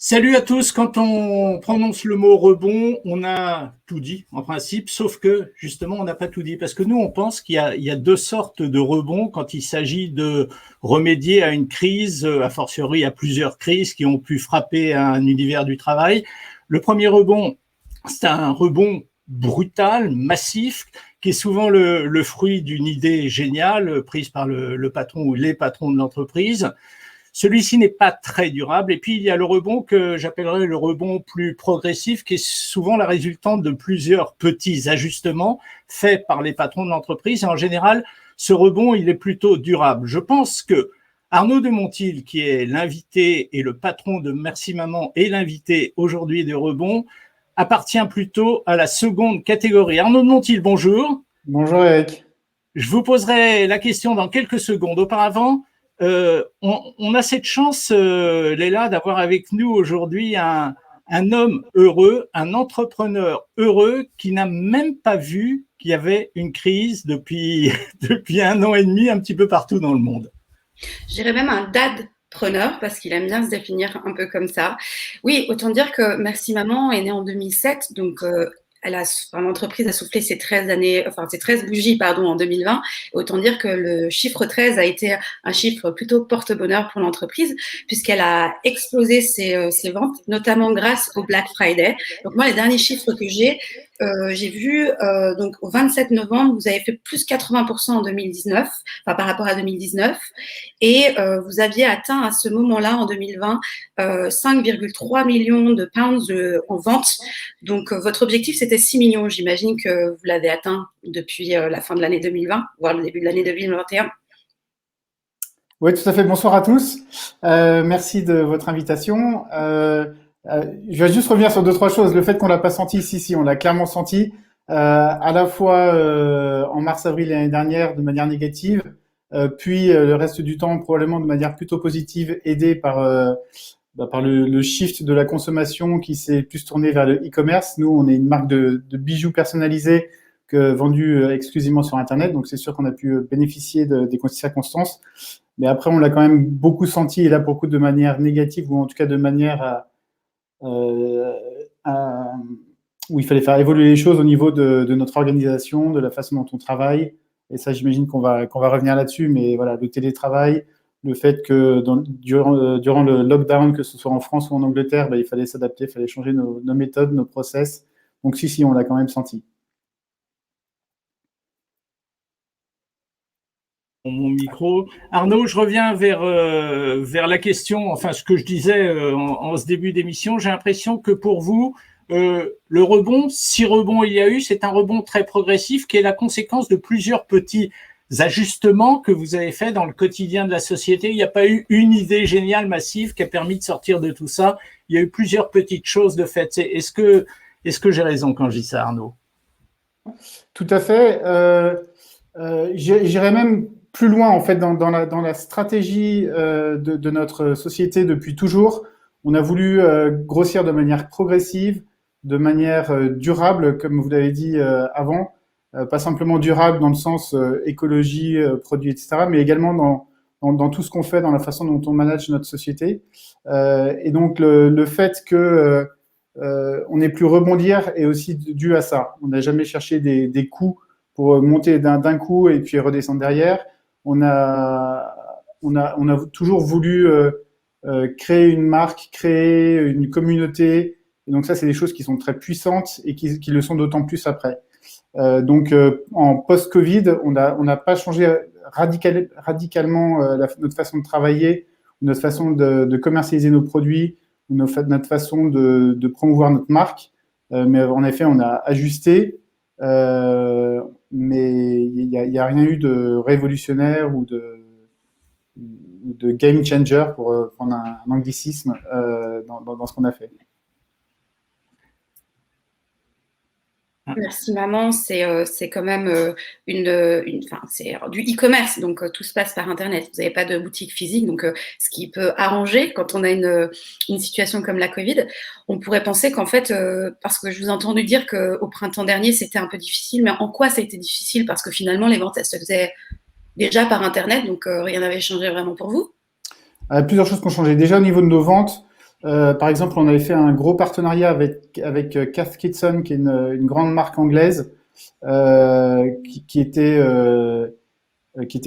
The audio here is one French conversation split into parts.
Salut à tous. Quand on prononce le mot rebond, on a tout dit en principe, sauf que justement, on n'a pas tout dit parce que nous, on pense qu'il y a deux sortes de rebonds quand il s'agit de remédier à une crise, a fortiori à plusieurs crises qui ont pu frapper un univers du travail. Le premier rebond, c'est un rebond brutal, massif, qui est souvent le fruit d'une idée géniale prise par le patron ou les patrons de l'entreprise. Celui-ci n'est pas très durable. Et puis, il y a le rebond que j'appellerais le rebond plus progressif, qui est souvent la résultante de plusieurs petits ajustements faits par les patrons de l'entreprise. Et en général, ce rebond, il est plutôt durable. Je pense que Arnaud de Montil, qui est l'invité et le patron de Merci Maman et l'invité aujourd'hui de Rebond, appartient plutôt à la seconde catégorie. Arnaud de Montil, bonjour. Bonjour Eric. Je vous poserai la question dans quelques secondes. Auparavant, on a cette chance, Léla, d'avoir avec nous aujourd'hui un homme heureux, un entrepreneur heureux qui n'a même pas vu qu'il y avait une crise depuis 1 an et demi un petit peu partout dans le monde. Je dirais même un dadpreneur parce qu'il aime bien se définir un peu comme ça. Oui, autant dire que Merci Maman est né en 2007, donc l'entreprise a soufflé ses 13 bougies en 2020. Autant dire que le chiffre 13 a été un chiffre plutôt porte-bonheur pour l'entreprise puisqu'elle a explosé ses ventes, notamment grâce au Black Friday. Donc moi, les derniers chiffres que j'ai vu, donc au 27 novembre, vous avez fait plus 80% en 2019, par rapport à 2019, et vous aviez atteint à ce moment-là, en 2020, 5,3 millions de pounds en vente. Donc votre objectif, c'était 6 millions. J'imagine que vous l'avez atteint depuis la fin de l'année 2020, voire le début de l'année 2021. Oui, tout à fait. Bonsoir à tous. Merci de votre invitation. Je vais juste revenir sur deux, trois choses. Le fait qu'on l'a pas senti, si, on l'a clairement senti, à la fois en mars-avril l'année dernière de manière négative, puis le reste du temps probablement de manière plutôt positive, aidé par le shift de la consommation qui s'est plus tourné vers le e-commerce. Nous, on est une marque de bijoux personnalisés vendus exclusivement sur Internet, donc c'est sûr qu'on a pu bénéficier des circonstances. Mais après, on l'a quand même beaucoup senti, et là, pour le coup, de manière négative, ou en tout cas de manière où il fallait faire évoluer les choses au niveau de notre organisation, de la façon dont on travaille. Et ça, j'imagine qu'on va revenir là-dessus. Mais voilà, le télétravail, le fait que durant le lockdown, que ce soit en France ou en Angleterre, il fallait s'adapter, il fallait changer nos méthodes, nos process. Donc si, on l'a quand même senti. Mon micro. Arnaud, je reviens vers la question, enfin ce que je disais en ce début d'émission. J'ai l'impression que pour vous, le rebond, si rebond il y a eu, c'est un rebond très progressif qui est la conséquence de plusieurs petits ajustements que vous avez faits dans le quotidien de la société. Il n'y a pas eu une idée géniale, massive, qui a permis de sortir de tout ça. Il y a eu plusieurs petites choses de fait. Est-ce que j'ai raison quand je dis ça, Arnaud? Tout à fait. J'irais même plus loin, en fait, dans la stratégie de notre société depuis toujours. On a voulu grossir de manière progressive, de manière durable, comme vous l'avez dit avant. Pas simplement durable dans le sens écologie, produits, etc., mais également dans tout ce qu'on fait, dans la façon dont on manage notre société. Et donc, le fait que on ait pu rebondir est aussi dû à ça. On n'a jamais cherché des coûts pour monter d'un coup et puis redescendre derrière. On a toujours voulu créer une marque, créer une communauté. Et donc ça, c'est des choses qui sont très puissantes et qui le sont d'autant plus après. Donc en post-Covid, on n'a pas changé radicalement notre façon de travailler, notre façon de commercialiser nos produits, notre façon de promouvoir notre marque. Mais en effet, on a ajusté. Mais il n'y a rien eu de révolutionnaire ou de game changer, pour prendre un anglicisme, dans ce qu'on a fait. Merci Maman, c'est quand même c'est du e-commerce, donc tout se passe par Internet. Vous n'avez pas de boutique physique, donc ce qui peut arranger quand on a une situation comme la Covid. On pourrait penser qu'en fait, parce que je vous ai entendu dire qu'au printemps dernier, c'était un peu difficile, mais en quoi ça a été difficile? Parce que finalement, les ventes, elles se faisaient déjà par Internet, donc rien n'avait changé vraiment pour vous? Plusieurs choses qui ont changé. Déjà, au niveau de nos ventes, Par exemple, on avait fait un gros partenariat avec Cath Kidston, qui est une grande marque anglaise, qui était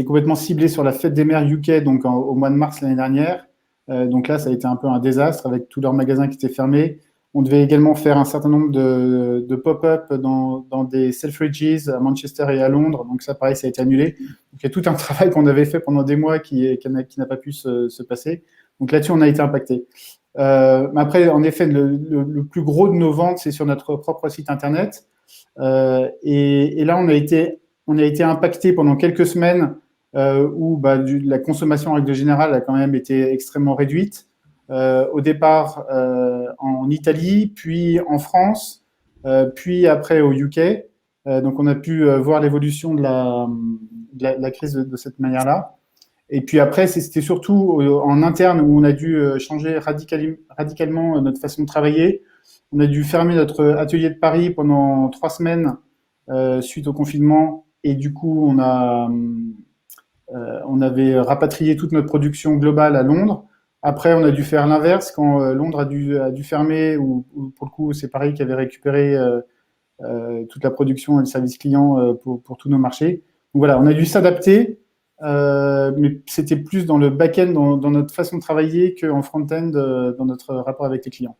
complètement ciblée sur la fête des mères UK, donc au mois de mars l'année dernière. Donc là, ça a été un peu un désastre avec tous leurs magasins qui étaient fermés. On devait également faire un certain nombre de pop-up dans des Selfridges à Manchester et à Londres. Donc ça, pareil, ça a été annulé. Donc il y a tout un travail qu'on avait fait pendant des mois qui n'a pas pu se passer. Donc là-dessus, on a été impacté. Mais après, en effet, le plus gros de nos ventes, c'est sur notre propre site internet. Et là, on a été impacté pendant quelques semaines où la consommation en règle générale a quand même été extrêmement réduite. Au départ en Italie, puis en France, puis après au UK. Donc on a pu voir l'évolution de la crise de cette manière-là. Et puis après, c'était surtout en interne où on a dû changer radicalement notre façon de travailler. On a dû fermer notre atelier de Paris pendant 3 semaines suite au confinement. Et du coup, on avait rapatrié toute notre production globale à Londres. Après, on a dû faire l'inverse quand Londres a dû fermer, ou pour le coup, c'est Paris qui avait récupéré toute la production et le service client pour tous nos marchés. Donc voilà, on a dû s'adapter, mais c'était plus dans le back-end, dans notre façon de travailler qu'en front-end, dans notre rapport avec les clients.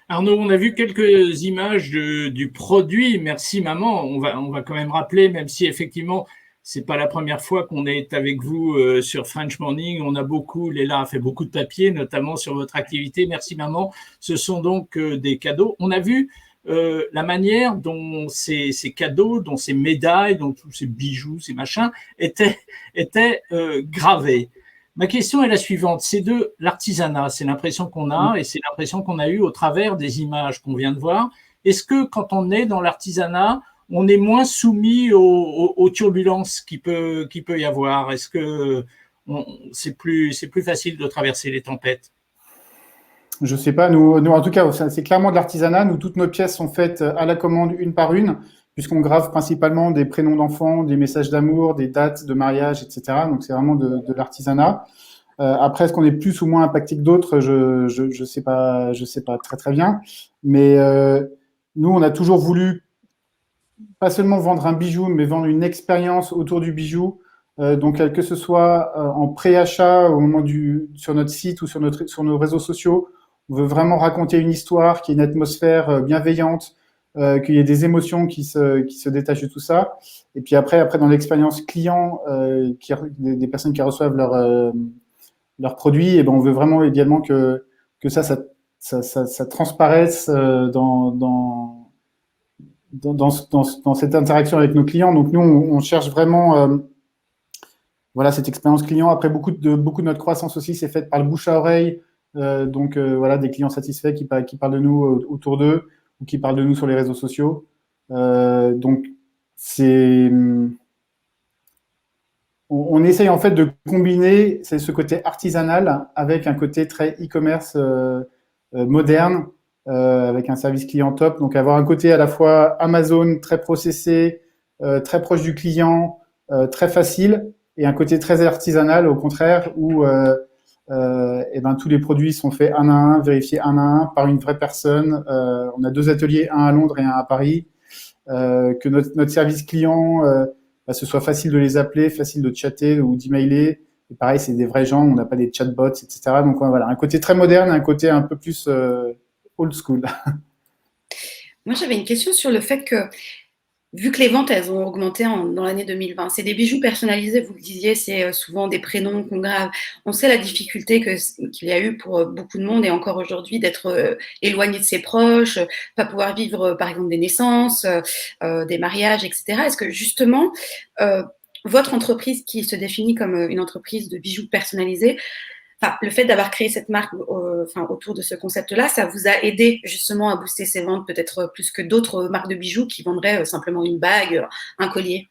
Arnaud, on a vu quelques images du produit. Merci maman. On va quand même rappeler, même si effectivement c'est pas la première fois qu'on est avec vous sur French Morning. On a Léla a fait beaucoup de papiers, notamment sur votre activité. Merci maman. Ce sont donc des cadeaux. On a vu la manière dont ces cadeaux, dont ces médailles, dont tous ces bijoux, ces machins étaient gravés. Ma question est la suivante, c'est de l'artisanat, c'est l'impression qu'on a et c'est l'impression qu'on a eue au travers des images qu'on vient de voir. Est-ce que quand on est dans l'artisanat, on est moins soumis aux turbulences qu'il peut y avoir? Est-ce que c'est plus facile de traverser les tempêtes? Je sais pas, nous en tout cas, c'est clairement de l'artisanat. Nous, toutes nos pièces sont faites à la commande, une par une, puisqu'on grave principalement des prénoms d'enfants, des messages d'amour, des dates de mariage, etc. Donc c'est vraiment de l'artisanat. Après, est-ce qu'on est plus ou moins impacté que d'autres? Je sais pas très très bien. Mais nous, on a toujours voulu pas seulement vendre un bijou, mais vendre une expérience autour du bijou. Donc que ce soit en pré-achat au moment sur notre site ou sur nos réseaux sociaux, on veut vraiment raconter une histoire, qu'il y ait une atmosphère bienveillante, qu'il y ait des émotions qui se détachent de tout ça. Et puis après dans l'expérience client, des personnes qui reçoivent leurs produits, et ben on veut vraiment également que ça transparaisse dans cette interaction avec nos clients. Donc nous, on cherche vraiment voilà, cette expérience client. Après, beaucoup de notre croissance aussi, c'est faite par le bouche à oreille. Donc voilà, des clients satisfaits qui parlent de nous autour d'eux ou qui parlent de nous sur les réseaux sociaux. Donc on essaye en fait de combiner ce côté artisanal avec un côté très e-commerce moderne, avec un service client top. Donc avoir un côté à la fois Amazon très processé, très proche du client, très facile, et un côté très artisanal au contraire où tous les produits sont faits un à un, vérifiés un à un par une vraie personne. On a 2 ateliers, un à Londres et un à Paris. Que notre service client, ce soit facile de les appeler, facile de chatter ou d'emailer. Et pareil, c'est des vrais gens, on n'a pas des chatbots, etc. Donc voilà, un côté très moderne, un côté un peu plus old school. Moi, j'avais une question sur le fait que, vu que les ventes, elles ont augmenté dans l'année 2020, c'est des bijoux personnalisés, vous le disiez, c'est souvent des prénoms qu'on grave. On sait la difficulté qu'il y a eu pour beaucoup de monde et encore aujourd'hui d'être éloigné de ses proches, pas pouvoir vivre par exemple des naissances, des mariages, etc. Est-ce que justement, votre entreprise qui se définit comme une entreprise de bijoux personnalisés, le fait d'avoir créé cette marque autour de ce concept-là, ça vous a aidé justement à booster ses ventes peut-être plus que d'autres marques de bijoux qui vendraient simplement une bague, un collier?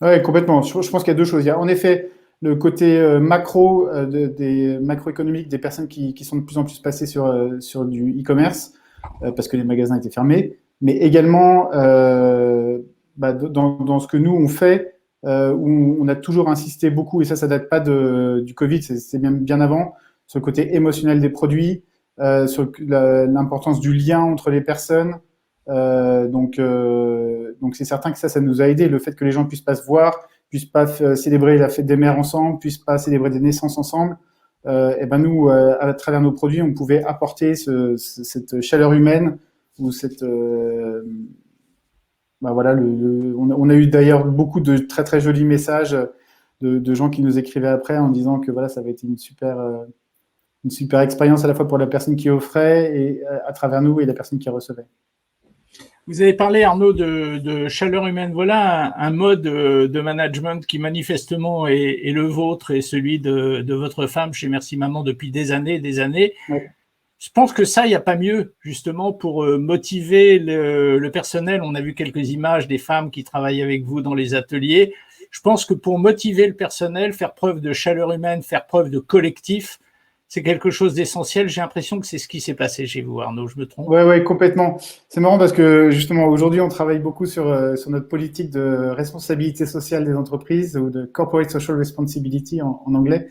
Oui, complètement. Je pense qu'il y a 2 choses. Il y a en effet le côté macro, des macroéconomiques des personnes qui sont de plus en plus passées sur du e-commerce parce que les magasins étaient fermés, mais également dans ce que nous on fait, où on a toujours insisté beaucoup, et ça date pas du Covid, c'est bien avant, sur le côté émotionnel des produits. sur l'importance du lien entre les personnes. Donc c'est certain que ça nous a aidé. Le fait que les gens puissent pas se voir, puissent pas célébrer la fête des mères ensemble, puissent pas célébrer des naissances ensemble. Et ben nous, à travers nos produits, on pouvait apporter cette chaleur humaine ou cette voilà, on a eu d'ailleurs beaucoup de très très jolis messages de gens qui nous écrivaient après en disant que voilà, ça avait été une super expérience à la fois pour la personne qui offrait et à travers nous et la personne qui recevait. Vous avez parlé, Arnaud, de chaleur humaine. Voilà un mode de management qui manifestement est le vôtre et celui de votre femme chez Merci Maman depuis des années et des années. Ouais. Je pense que ça, il n'y a pas mieux, justement, pour motiver le personnel. On a vu quelques images des femmes qui travaillent avec vous dans les ateliers. Je pense que pour motiver le personnel, faire preuve de chaleur humaine, faire preuve de collectif, c'est quelque chose d'essentiel. J'ai l'impression que c'est ce qui s'est passé chez vous, Arnaud. Je me trompe? Ouais, complètement. C'est marrant parce que justement aujourd'hui, on travaille beaucoup sur notre politique de responsabilité sociale des entreprises ou de corporate social responsibility en anglais.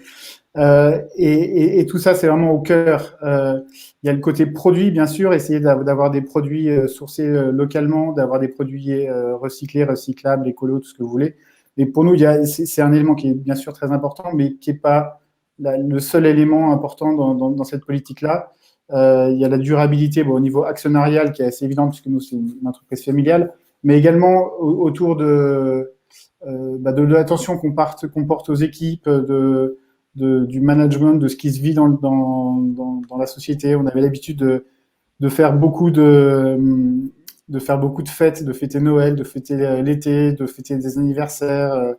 Et tout ça, c'est vraiment au cœur. Il y a le côté produit, bien sûr, essayer d'avoir des produits sourcés localement, d'avoir des produits recyclés, recyclables, écolos, tout ce que vous voulez. Mais pour nous, c'est un élément qui est bien sûr très important, mais qui est pas le seul élément important dans cette politique-là. Il y a la durabilité au niveau actionnarial qui est assez évident puisque nous, c'est une entreprise familiale, mais également autour de l'attention qu'on porte aux équipes, du management, de ce qui se vit dans la société. On avait l'habitude de faire beaucoup de fêtes, de fêter Noël, de fêter l'été, de fêter des anniversaires.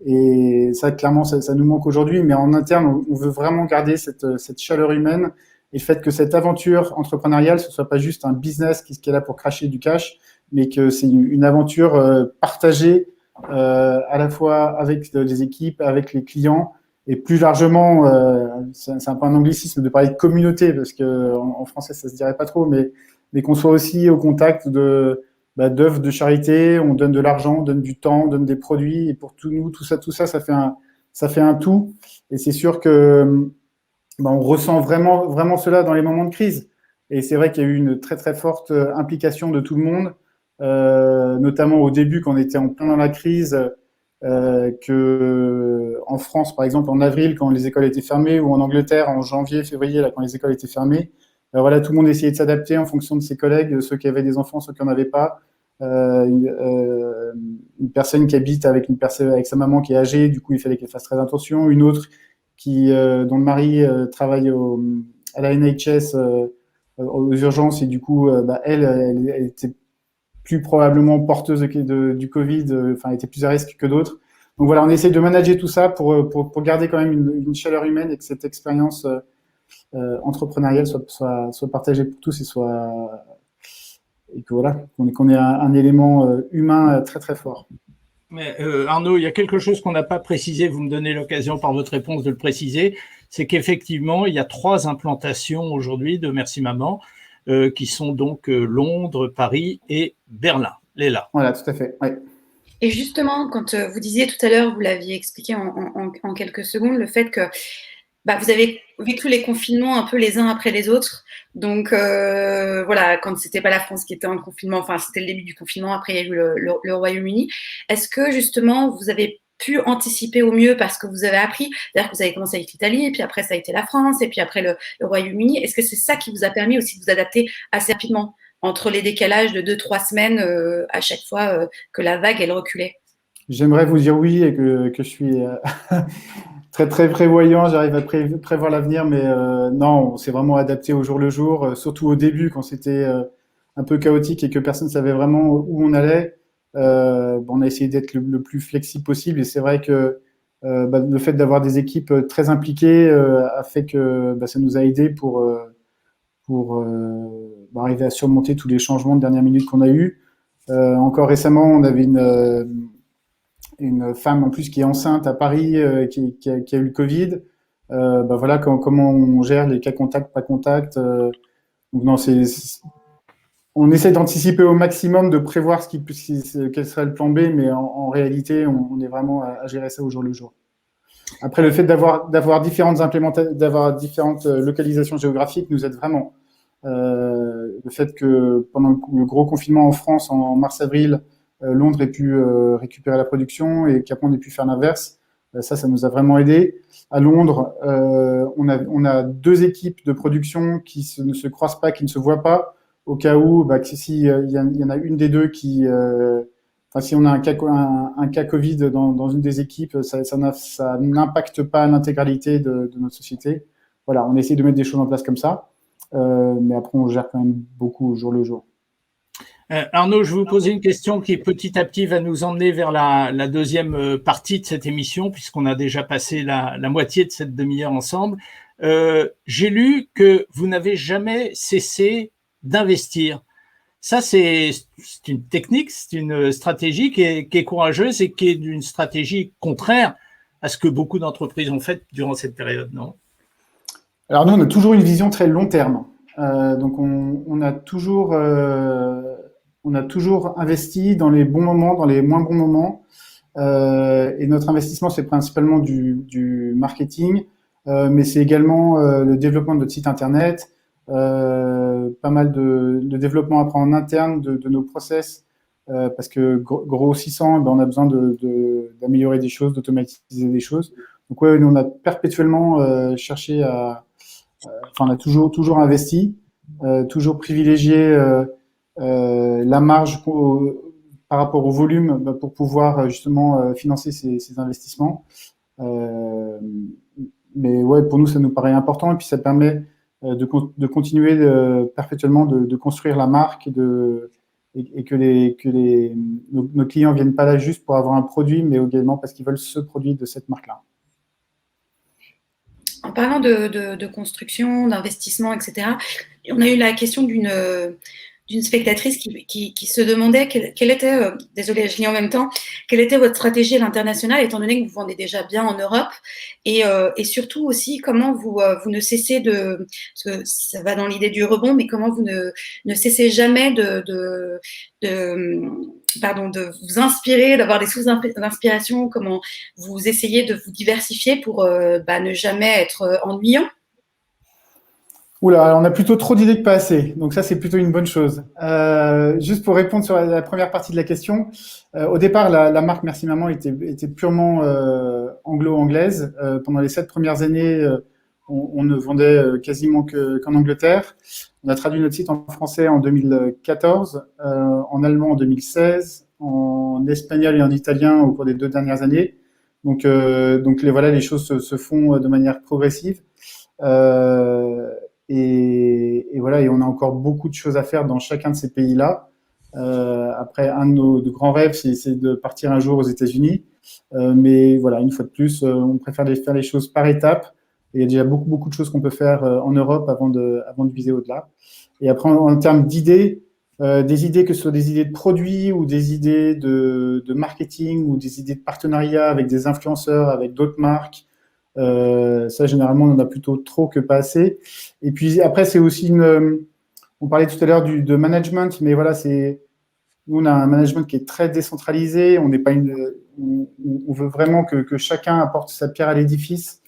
Et ça, clairement, ça nous manque aujourd'hui. Mais en interne, on veut vraiment garder cette chaleur humaine et le fait que cette aventure entrepreneuriale, ce soit pas juste un business qui est là pour cracher du cash, mais que c'est une aventure partagée à la fois avec les équipes, avec les clients. Et plus largement, c'est un peu un anglicisme de parler de communauté, parce que en français, ça se dirait pas trop, mais qu'on soit aussi au contact d'œuvres de charité, on donne de l'argent, on donne du temps, on donne des produits, et pour tout ça, ça fait un tout. Et c'est sûr que on ressent vraiment cela dans les moments de crise. Et c'est vrai qu'il y a eu une très très forte implication de tout le monde, notamment au début quand on était en plein dans la crise. Que en France, par exemple, en avril, quand les écoles étaient fermées, ou en Angleterre, en janvier, février, là, quand les écoles étaient fermées, voilà, tout le monde essayait de s'adapter en fonction de ses collègues, ceux qui avaient des enfants, ceux qui n'en avaient pas. Une personne qui habite avec avec sa maman qui est âgée, du coup, il fallait qu'elle fasse très attention. Une autre dont le mari travaille à la NHS aux urgences, et du coup, elle était plus probablement porteuse du Covid, était plus à risque que d'autres. Donc voilà, on essaie de manager tout ça pour garder quand même une chaleur humaine et que cette expérience entrepreneuriale soit partagée pour tous et que voilà, qu'on ait un élément humain très très fort. Mais Arnaud, il y a quelque chose qu'on n'a pas précisé, vous me donnez l'occasion par votre réponse de le préciser, c'est qu'effectivement, il y a 3 implantations aujourd'hui de Merci Maman, qui sont donc Londres, Paris et Berlin. Léla. Voilà, tout à fait. Ouais. Et justement, quand vous disiez tout à l'heure, vous l'aviez expliqué en quelques secondes, le fait que vous avez vécu les confinements un peu les uns après les autres. Donc voilà, quand c'était pas la France qui était en confinement, enfin c'était le début du confinement, après il y a eu le Royaume-Uni. Est-ce que justement vous avez pu anticiper au mieux parce que vous avez appris, c'est-à-dire que vous avez commencé avec l'Italie, et puis après ça a été la France, et puis après le Royaume-Uni. Est-ce que c'est ça qui vous a permis aussi de vous adapter assez rapidement entre les décalages de 2-3 semaines à chaque fois que la vague elle reculait? J'aimerais vous dire oui et que je suis très très prévoyant, j'arrive à prévoir l'avenir, mais non, on s'est vraiment adapté au jour le jour, surtout au début quand c'était un peu chaotique et que personne ne savait vraiment où on allait. On a essayé d'être le plus flexible possible, et c'est vrai que le fait d'avoir des équipes très impliquées a fait que ça nous a aidés pour arriver à surmonter tous les changements de dernière minute qu'on a eu. Encore récemment, on avait une femme en plus qui est enceinte à Paris, qui a eu le Covid. Voilà comment on gère les cas contacts, pas contacts. Donc non, on essaie d'anticiper au maximum, de prévoir quel serait le plan B, mais en réalité, on est vraiment à gérer ça au jour le jour. Après, le fait d'avoir différentes localisations géographiques nous aide vraiment. Le fait que pendant le gros confinement en France en mars-avril, Londres ait pu récupérer la production et qu'après on ait pu faire l'inverse, ça nous a vraiment aidé. À Londres, on a deux équipes de production qui ne se croisent pas, qui ne se voient pas, au cas où, si il y en a une des deux qui, si on a un cas Covid dans une des équipes, ça n'impacte pas l'intégralité de notre société. Voilà, on essaie de mettre des choses en place comme ça, mais après on gère quand même beaucoup au jour le jour. Arnaud, je vais vous poser une question qui petit à petit va nous emmener vers la deuxième partie de cette émission, puisqu'on a déjà passé la moitié de cette demi-heure ensemble. J'ai lu que vous n'avez jamais cessé d'investir. Ça, c'est une technique, c'est une stratégie qui est courageuse et qui est une stratégie contraire à ce que beaucoup d'entreprises ont fait durant cette période, non? Alors nous, on a toujours une vision très long terme. Donc on a toujours investi dans les bons moments, dans les moins bons moments. Et notre investissement, c'est principalement du marketing, mais c'est également le développement de notre site internet, pas mal de développement après en interne de nos process, parce que grossissant, on a besoin d'améliorer des choses, d'automatiser des choses. Donc ouais, nous, on a perpétuellement cherché on a toujours investi, toujours privilégié la marge par rapport au volume pour pouvoir justement financer ces investissements. Mais ouais, pour nous, ça nous paraît important et puis ça permet de continuer perpétuellement de construire la marque et que nos clients viennent pas là juste pour avoir un produit, mais également parce qu'ils veulent ce produit de cette marque-là. En parlant de construction, d'investissement, etc., on a eu la question d'une spectatrice qui se demandait quelle était, désolée, je lis en même temps, quelle était votre stratégie à l'international, étant donné que vous vendez déjà bien en Europe, et surtout aussi comment vous ne cessez parce que ça va dans l'idée du rebond, mais comment vous ne cessez jamais de vous inspirer, d'avoir des sources d'inspiration, comment vous essayez de vous diversifier pour ne jamais être ennuyant. Oula, on a plutôt trop d'idées que pas assez, donc ça c'est plutôt une bonne chose. Juste pour répondre sur la première partie de la question, au départ la marque Merci Maman était purement anglo-anglaise. Pendant les 7 premières années, on ne vendait quasiment qu'en Angleterre. On a traduit notre site en français en 2014, en allemand en 2016, en espagnol et en italien au cours des 2 dernières années. Donc les choses se font de manière progressive. Et voilà, et on a encore beaucoup de choses à faire dans chacun de ces pays-là. Après, un de nos grands rêves, c'est de partir un jour aux États-Unis. Mais voilà, une fois de plus, on préfère faire les choses par étapes. Et il y a déjà beaucoup de choses qu'on peut faire en Europe avant de viser au-delà. Et après, en termes d'idées, des idées que ce soit des idées de produits ou des idées de marketing ou des idées de partenariat avec des influenceurs, avec d'autres marques. Ça, généralement, on en a plutôt trop que pas assez. Et puis après, c'est aussi on parlait tout à l'heure de management, mais voilà, nous, on a un management qui est très décentralisé. On n'est pas on veut vraiment que chacun apporte sa pierre à l'édifice.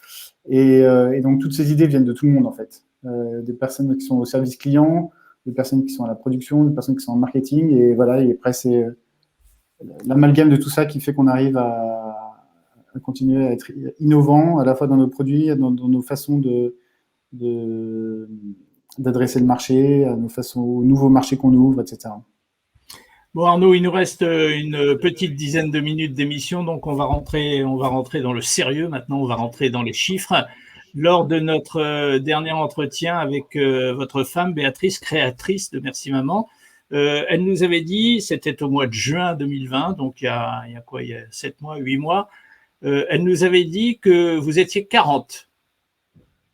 Et donc, toutes ces idées viennent de tout le monde, en fait. Des personnes qui sont au service client, des personnes qui sont à la production, des personnes qui sont en marketing. Et voilà, et après, c'est l'amalgame de tout ça qui fait qu'on arrive à continuer à être innovant, à la fois dans nos produits, dans nos façons d'adresser le marché, aux nouveaux marchés qu'on ouvre, etc. Bon Arnaud, il nous reste une petite dizaine de minutes d'émission, donc on va rentrer dans le sérieux maintenant, on va rentrer dans les chiffres. Lors de notre dernier entretien avec votre femme, Béatrice, créatrice de Merci Maman, elle nous avait dit, c'était au mois de juin 2020, donc il y a 7 mois, 8 mois, elle nous avait dit que vous étiez 40.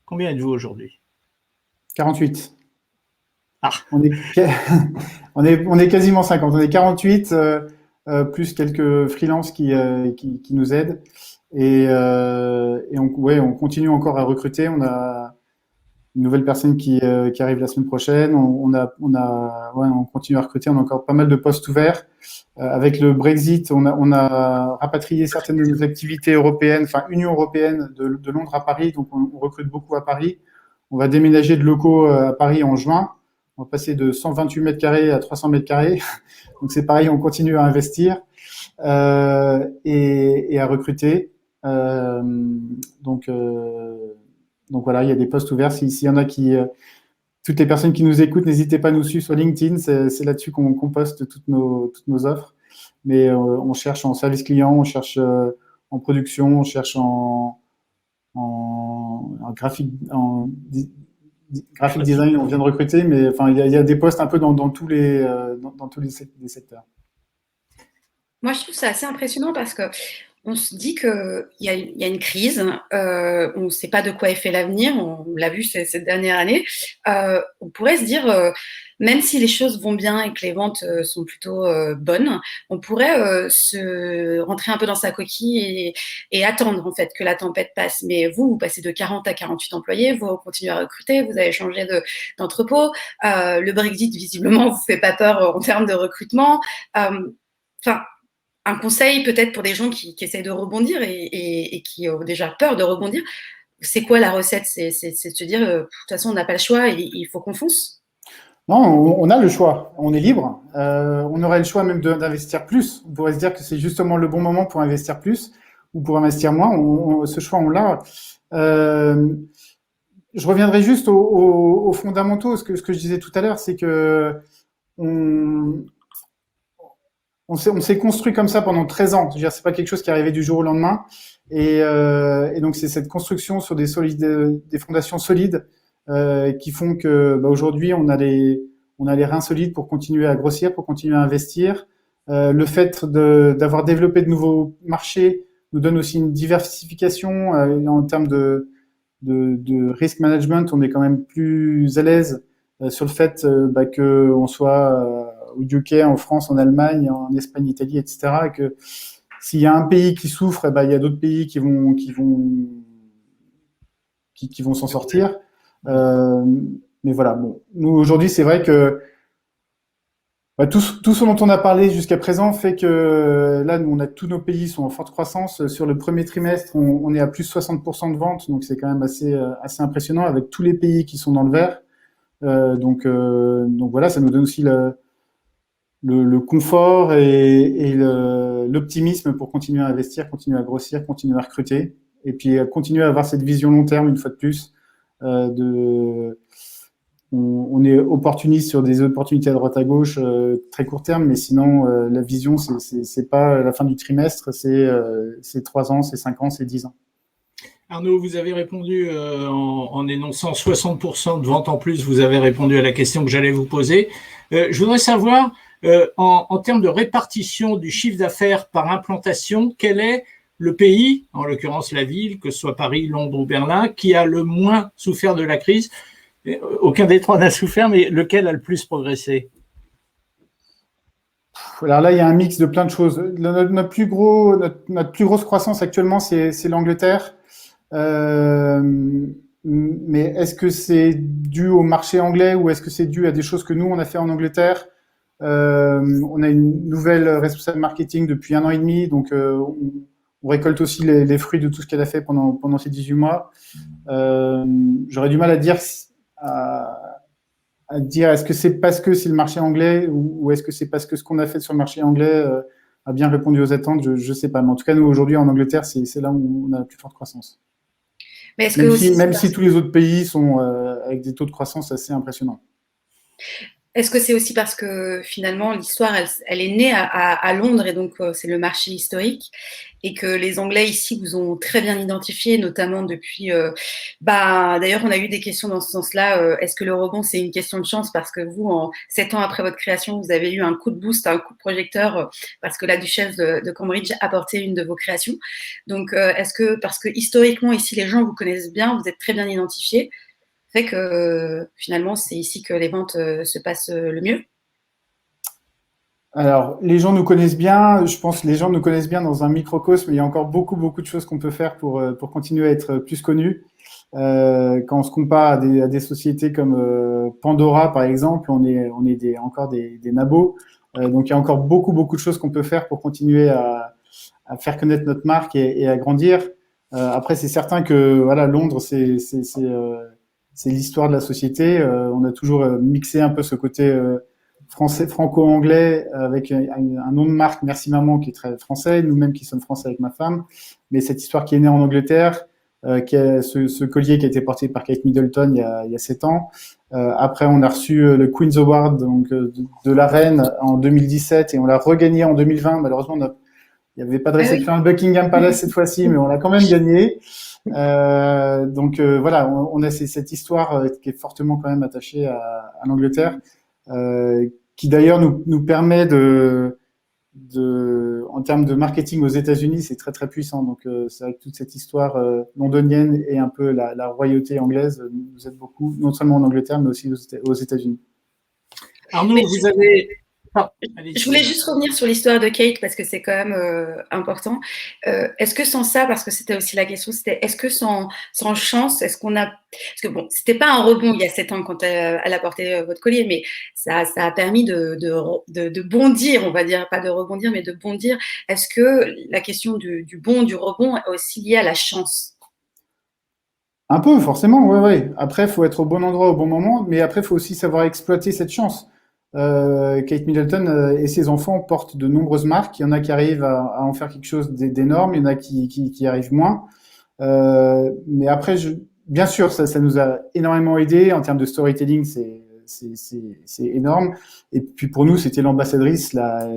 Combien êtes-vous aujourd'hui? 48. Ah. On est quasiment 50. On est 48, plus quelques freelances qui nous aident. Et on continue encore à recruter. On a une nouvelle personne qui arrive la semaine prochaine. On continue à recruter. On a encore pas mal de postes ouverts. Avec le Brexit, on a rapatrié certaines de nos activités européennes, enfin Union européenne, de Londres à Paris. Donc, on recrute beaucoup à Paris. On va déménager de locaux à Paris en juin. On va passer de 128 mètres carrés à 300 mètres carrés. Donc, c'est pareil, on continue à investir et à recruter. Donc voilà, il y a des postes ouverts. S'il y en a toutes les personnes qui nous écoutent, n'hésitez pas à nous suivre sur LinkedIn. C'est là-dessus qu'on poste toutes nos offres. Mais on cherche en service client, on cherche en production, on cherche en graphic design. On vient de recruter, mais enfin, il y a des postes un peu dans tous les secteurs. Moi, je trouve ça assez impressionnant parce que on se dit qu'il y a une crise, on ne sait pas de quoi est fait l'avenir, on l'a vu cette dernière année. On pourrait se dire, même si les choses vont bien et que les ventes sont plutôt bonnes, on pourrait se rentrer un peu dans sa coquille et attendre en fait que la tempête passe. Mais vous passez de 40 à 48 employés, vous continuez à recruter, vous avez changé d'entrepôt. Le Brexit, visiblement, vous fait pas peur en termes de recrutement. Enfin, un conseil peut-être pour des gens qui essayent de rebondir et qui ont déjà peur de rebondir, c'est quoi la recette? C'est de se dire, de toute façon, on n'a pas le choix, il faut qu'on fonce. Non, on a le choix, on est libre. On aurait le choix même d'investir plus. On pourrait se dire que c'est justement le bon moment pour investir plus ou pour investir moins. Ce choix, on l'a. Je reviendrai juste aux fondamentaux. Ce que je disais tout à l'heure, c'est que on s'est construit comme ça pendant 13 ans. C'est-à-dire, c'est pas quelque chose qui est arrivé du jour au lendemain. Et donc, c'est cette construction sur des fondations solides qui font que aujourd'hui, on a les reins solides pour continuer à grossir, pour continuer à investir. Le fait d'avoir développé de nouveaux marchés nous donne aussi une diversification en termes de risk management. On est quand même plus à l'aise sur le fait qu'on soit au UK, en France, en Allemagne, en Espagne, Italie, etc. Et que s'il y a un pays qui souffre, il y a d'autres pays qui vont s'en sortir. Mais voilà, bon. Nous, aujourd'hui, c'est vrai que tout ce dont on a parlé jusqu'à présent fait que là, nous, tous nos pays sont en forte croissance. Sur le premier trimestre, on est à plus de 60% de ventes, donc c'est quand même assez impressionnant avec tous les pays qui sont dans le vert. Donc voilà, ça nous donne aussi le confort et l'optimisme pour continuer à investir, continuer à grossir, continuer à recruter et puis continuer à avoir cette vision long terme une fois de plus. On est opportuniste sur des opportunités à droite à gauche très court terme, mais sinon la vision c'est pas la fin du trimestre, c'est 3 ans, c'est 5 ans, c'est 10 ans. Arnaud, vous avez répondu en énonçant 60% de ventes en plus, vous avez répondu à la question que j'allais vous poser. Je voudrais savoir, en termes de répartition du chiffre d'affaires par implantation, quel est le pays, en l'occurrence la ville, que ce soit Paris, Londres ou Berlin, qui a le moins souffert de la crise? Aucun des trois n'a souffert, mais lequel a le plus progressé? Alors là, il y a un mix de plein de choses. Notre plus grosse croissance actuellement, c'est l'Angleterre. Mais est-ce que c'est dû au marché anglais ou est-ce que c'est dû à des choses que nous, on a fait en Angleterre? On a une nouvelle responsable marketing depuis 1 an et demi, donc on récolte aussi les fruits de tout ce qu'elle a fait pendant ces 18 mois. J'aurais du mal à dire est-ce que c'est parce que c'est le marché anglais ou est-ce que c'est parce que ce qu'on a fait sur le marché anglais a bien répondu aux attentes, je sais pas. Mais en tout cas, nous, aujourd'hui, en Angleterre, c'est là où on a la plus forte croissance. Mais même si tous les autres pays sont avec des taux de croissance assez impressionnants. Est-ce que c'est aussi parce que finalement l'histoire elle est née à Londres et donc c'est le marché historique et que les Anglais ici vous ont très bien identifié, notamment depuis d'ailleurs on a eu des questions dans ce sens-là. Est-ce que le rebond c'est une question de chance parce que vous, en 7 ans après votre création, vous avez eu un coup de boost, un coup de projecteur parce que la duchesse de Cambridge a porté une de vos créations. Donc est-ce que parce que historiquement ici les gens vous connaissent bien, vous êtes très bien identifiés, fait que finalement, c'est ici que les ventes se passent le mieux? Alors, les gens nous connaissent bien. Je pense que les gens nous connaissent bien dans un microcosme. Il y a encore beaucoup de choses qu'on peut faire pour continuer à être plus connus. Quand on se compare à des sociétés comme Pandora, par exemple, on est encore des nabos. Donc, il y a encore beaucoup de choses qu'on peut faire pour continuer à faire connaître notre marque et à grandir. Après, c'est certain que voilà, Londres, c'est l'histoire de la société. On a toujours mixé un peu ce côté français, franco-anglais, avec un nom de marque, Merci Maman, qui est très français, nous-mêmes qui sommes français avec ma femme. Mais cette histoire qui est née en Angleterre, qui a ce collier qui a été porté par Kate Middleton il y a 7 ans. Après, on a reçu le Queen's Award donc, de la reine en 2017 et on l'a regagné en 2020. Malheureusement, il n'y avait pas de réception à Buckingham Palace cette fois-ci, mais on l'a quand même gagné. Donc voilà, on a cette histoire qui est fortement quand même attachée à l'Angleterre, qui d'ailleurs nous permet en termes de marketing aux États-Unis, c'est très puissant. Donc c'est avec toute cette histoire londonienne et un peu la royauté anglaise nous aide beaucoup, non seulement en Angleterre, mais aussi aux États-Unis. Arnaud, vous avez... Je voulais juste revenir sur l'histoire de Kate parce que c'est quand même important. Est-ce que sans ça, parce que c'était aussi la question, c'était est-ce que sans chance, est-ce qu'on a... Parce que bon, c'était pas un rebond il y a 7 ans quand elle a porté votre collier, mais ça a permis de bondir, on va dire, pas de rebondir, mais de bondir. Est-ce que la question du rebond est aussi liée à la chance? Un peu, forcément, ouais. Après, il faut être au bon endroit au bon moment, mais après, il faut aussi savoir exploiter cette chance. Kate Middleton et ses enfants portent de nombreuses marques. Il y en a qui arrivent à en faire quelque chose d'énorme, il y en a qui arrivent moins. Mais après, bien sûr, ça nous a énormément aidé en termes de storytelling, c'est énorme. Et puis pour nous, c'était l'ambassadrice la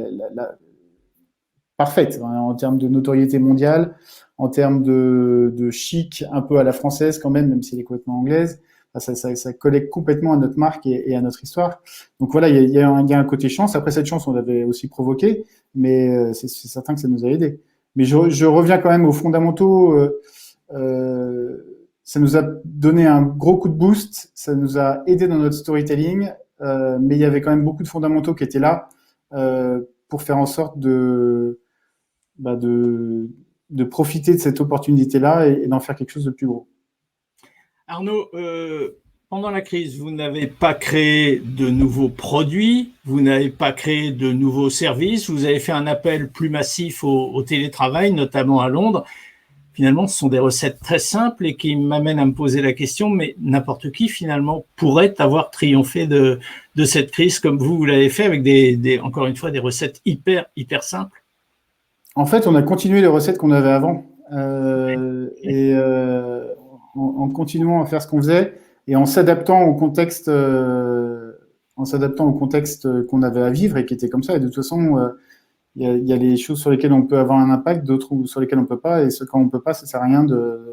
parfaite hein, en termes de notoriété mondiale, en termes de chic, un peu à la française quand même si elle est complètement anglaise. Ça collait complètement à notre marque et à notre histoire. Donc voilà, il y a un côté chance. Après cette chance, on l'avait aussi provoquée, mais c'est certain que ça nous a aidés. Mais je reviens quand même aux fondamentaux. Ça nous a donné un gros coup de boost. Ça nous a aidé dans notre storytelling, mais il y avait quand même beaucoup de fondamentaux qui étaient là pour faire en sorte de profiter de cette opportunité-là et d'en faire quelque chose de plus gros. Arnaud, pendant la crise, vous n'avez pas créé de nouveaux produits, vous n'avez pas créé de nouveaux services, vous avez fait un appel plus massif au télétravail, notamment à Londres. Finalement, ce sont des recettes très simples et qui m'amènent à me poser la question, mais n'importe qui, finalement, pourrait avoir triomphé de cette crise comme vous l'avez fait avec encore une fois, des recettes hyper simples. En fait, on a continué les recettes qu'on avait avant. En continuant à faire ce qu'on faisait et en s'adaptant au contexte qu'on avait à vivre et qui était comme ça. Et de toute façon, il y a les choses sur lesquelles on peut avoir un impact, d'autres sur lesquelles on peut pas. Et quand on peut pas, ça sert à rien de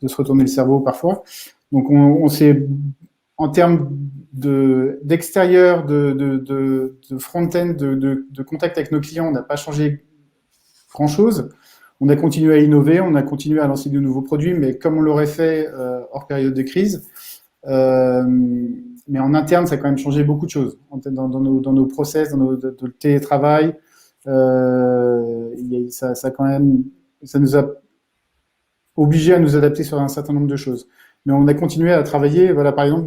se retourner le cerveau parfois. Donc, on s'est, en termes d'extérieur, de front-end, de contact avec nos clients, on n'a pas changé grand-chose. On a continué à innover, on a continué à lancer de nouveaux produits, mais comme on l'aurait fait hors période de crise. Mais en interne, ça a quand même changé beaucoup de choses. Dans nos process, dans notre télétravail, ça nous a obligés à nous adapter sur un certain nombre de choses. Mais on a continué à travailler. Voilà, par exemple,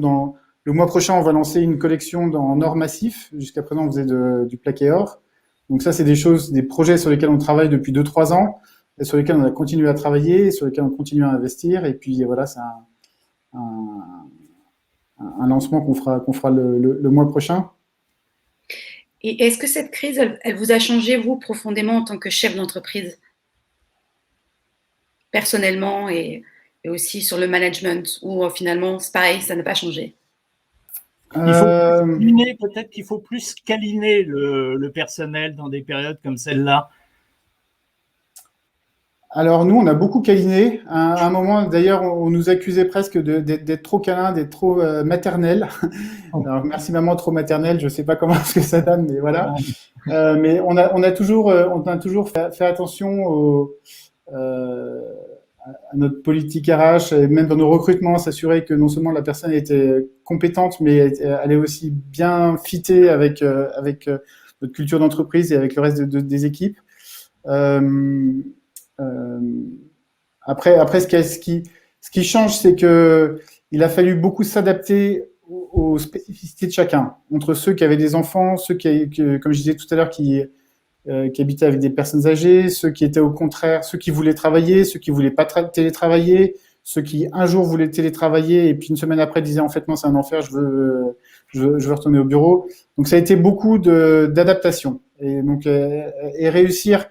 le mois prochain, on va lancer une collection en or massif. Jusqu'à présent, on faisait du plaqué or. Donc ça, c'est des projets sur lesquels on travaille depuis 2-3 ans, et sur lesquels on a continué à travailler, sur lesquels on continue à investir. Et puis voilà, c'est un lancement qu'on fera le mois prochain. Et est-ce que cette crise, elle vous a changé, vous, profondément en tant que chef d'entreprise, personnellement et aussi sur le management, ou finalement, c'est pareil, ça n'a pas changé? Peut-être qu'il faut plus câliner le personnel dans des périodes comme celle-là. Alors nous, on a beaucoup câliné. À un moment, d'ailleurs, on nous accusait presque d'être trop câlin, d'être trop maternel. Alors merci maman, trop maternel. Je sais pas comment ce que ça donne, mais voilà. Mais on a toujours fait attention à notre politique RH, et même dans nos recrutements, s'assurer que non seulement la personne était compétente, mais elle est aussi bien fitée avec notre culture d'entreprise et avec le reste des équipes. Après, ce Ce qui change, c'est que il a fallu beaucoup s'adapter aux spécificités de chacun. Entre ceux qui avaient des enfants, ceux comme je disais tout à l'heure, qui habitaient avec des personnes âgées, ceux qui étaient au contraire, ceux qui voulaient travailler, ceux qui voulaient pas télétravailler, ceux qui un jour voulaient télétravailler et puis une semaine après disaient en fait non, c'est un enfer, je veux retourner au bureau. Donc ça a été beaucoup d'adaptation et donc et réussir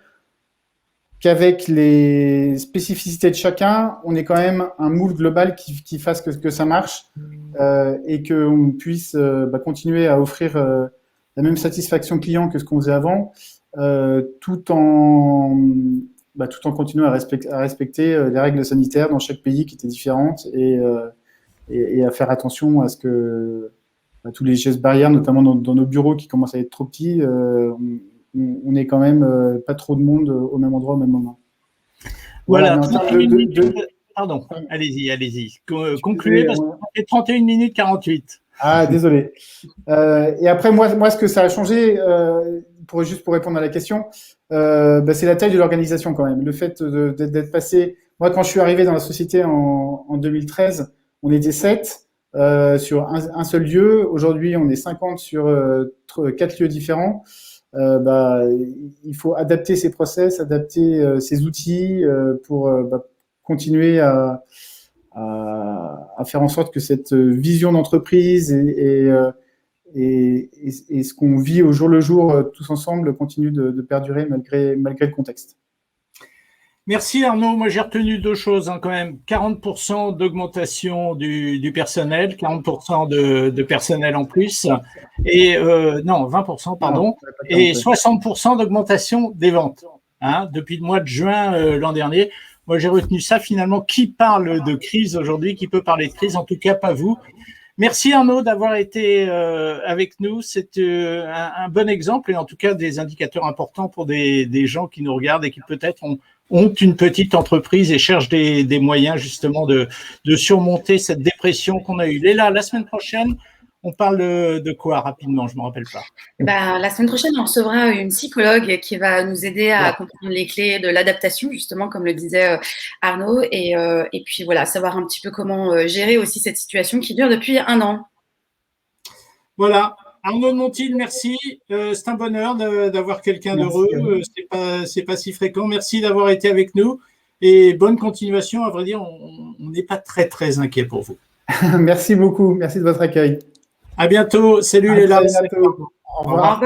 qu'avec les spécificités de chacun, on ait quand même un moule global qui fasse que ça marche et qu'on puisse continuer à offrir la même satisfaction client que ce qu'on faisait avant, tout en continuant à respecter les règles sanitaires dans chaque pays qui étaient différentes et à faire attention à ce que tous les gestes barrières, notamment dans nos bureaux qui commencent à être trop petits, on n'est quand même pas trop de monde au même endroit au même moment. Voilà, pardon, allez-y. Concluez parce qu'on fait 31 minutes 48. Ah, désolé. Et après, moi, ce que ça a changé, pour répondre à la question, c'est la taille de l'organisation quand même. Le fait d'être passé. Moi, quand je suis arrivé dans la société en 2013, on était 7 sur un seul lieu. Aujourd'hui, on est 50 sur 4 lieux différents. Il faut adapter ses process, adapter ses outils pour continuer à faire en sorte que cette vision d'entreprise et ce qu'on vit au jour le jour tous ensemble continue de perdurer malgré le contexte. Merci Arnaud. Moi, j'ai retenu 2 choses quand même. 40% d'augmentation du personnel, 40% de personnel en plus, et 20%, pardon, et 60% d'augmentation des ventes. Depuis le mois de juin l'an dernier. Moi, j'ai retenu ça finalement. Qui parle de crise aujourd'hui? Qui peut parler de crise? En tout cas, pas vous. Merci Arnaud d'avoir été avec nous. C'est un bon exemple et en tout cas des indicateurs importants pour des gens qui nous regardent et qui peut-être ont une petite entreprise et cherchent des moyens justement de surmonter cette dépression qu'on a eue. Léla, la semaine prochaine, on parle de quoi rapidement? Je ne me rappelle pas. La semaine prochaine, on recevra une psychologue qui va nous aider à comprendre les clés de l'adaptation, justement, comme le disait Arnaud, et puis voilà, savoir un petit peu comment gérer aussi cette situation qui dure depuis 1 an. Voilà. Arnaud de Montil, merci. C'est un bonheur d'avoir quelqu'un d'heureux. C'est pas si fréquent. Merci d'avoir été avec nous et bonne continuation. À vrai dire, on n'est pas très, très inquiet pour vous. Merci beaucoup. Merci de votre accueil. À bientôt. Salut Léla. Au revoir.